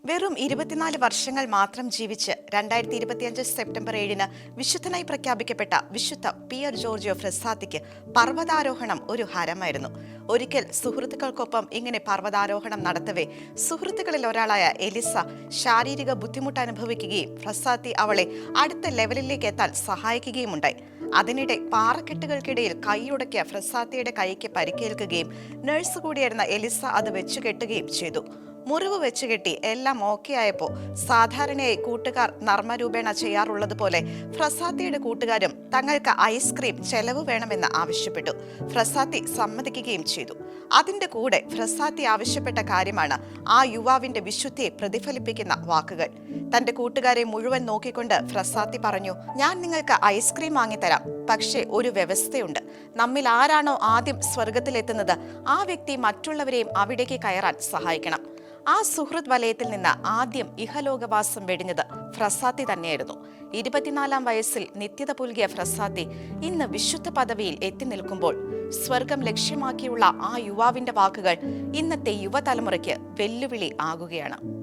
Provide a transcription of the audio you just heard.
വെറും 24 വർഷങ്ങൾ മാത്രം ജീവിച്ച് 2025 സെപ്റ്റംബർ 7-ന് വിശുദ്ധനായി പ്രഖ്യാപിക്കപ്പെട്ട വിശുദ്ധ പിയർ ജോർജിയോ ഫ്രസ്സാത്തിക്ക് പർവ്വതാരോഹണം ഒരു ഹരമായിരുന്നു. ഒരിക്കൽ സുഹൃത്തുക്കൾക്കൊപ്പം ഇങ്ങനെ പർവ്വതാരോഹണം നടത്തവേ സുഹൃത്തുക്കളിൽ ഒരാളായ എലിസ ശാരീരിക ബുദ്ധിമുട്ട് അനുഭവിക്കുകയും ഫ്രസ്സാത്തി അവളെ അടുത്ത ലെവലിലേക്ക് എത്താൻ സഹായിക്കുകയുമുണ്ടായി. അതിനിടെ പാറക്കെട്ടുകൾക്കിടയിൽ കൈയുടക്കിയ ഫ്രസ്സാത്തിയുടെ കൈക്ക് പരിക്കേൽക്കുകയും നഴ്സ് കൂടിയായിരുന്ന എലിസ അത് വെച്ചുകെട്ടുകയും ചെയ്തു. മുറിവ് വെച്ചുകെട്ടി എല്ലാം ഓക്കെ ആയപ്പോൾ സാധാരണയായി കൂട്ടുകാർ നർമ്മരൂപേണ ചെയ്യാറുള്ളതുപോലെ ഫ്രസ്സാത്തിയുടെ കൂട്ടുകാരും തങ്ങൾക്ക് ഐസ്ക്രീം ചെലവ് വേണമെന്ന് ആവശ്യപ്പെട്ടു. ഫ്രസ്സാത്തി സമ്മതിക്കുകയും ചെയ്തു. അതിന്റെ കൂടെ ഫ്രസ്സാത്തി ആവശ്യപ്പെട്ട കാര്യമാണ് ആ യുവാവിന്റെ വിശുദ്ധിയെ പ്രതിഫലിപ്പിക്കുന്ന വാക്കുകൾ. തന്റെ കൂട്ടുകാരെ മുഴുവൻ നോക്കിക്കൊണ്ട് ഫ്രസ്സാത്തി പറഞ്ഞു, ഞാൻ നിങ്ങൾക്ക് ഐസ്ക്രീം വാങ്ങിത്തരാം, പക്ഷേ ഒരു വ്യവസ്ഥയുണ്ട്. നമ്മിൽ ആരാണോ ആദ്യം സ്വർഗത്തിലെത്തുന്നത് ആ വ്യക്തി മറ്റുള്ളവരെയും അവിടേക്ക് കയറാൻ സഹായിക്കണം. ആ സുഹൃത് വലയത്തിൽ നിന്ന് ആദ്യം ഇഹലോകവാസം വെടിഞ്ഞത് ഫ്രസ്സാത്തി തന്നെയായിരുന്നു. 24-ാം വയസ്സിൽ നിത്യത പുൽകിയ ഫ്രസ്സാത്തി ഇന്ന് വിശുദ്ധ പദവിയിൽ എത്തി നിൽക്കുമ്പോൾ സ്വർഗം ലക്ഷ്യമാക്കിയുള്ള ആ യുവാവിന്റെ വാക്കുകൾ ഇന്നത്തെ യുവതലമുറയ്ക്ക് വെല്ലുവിളി ആകുകയാണ്.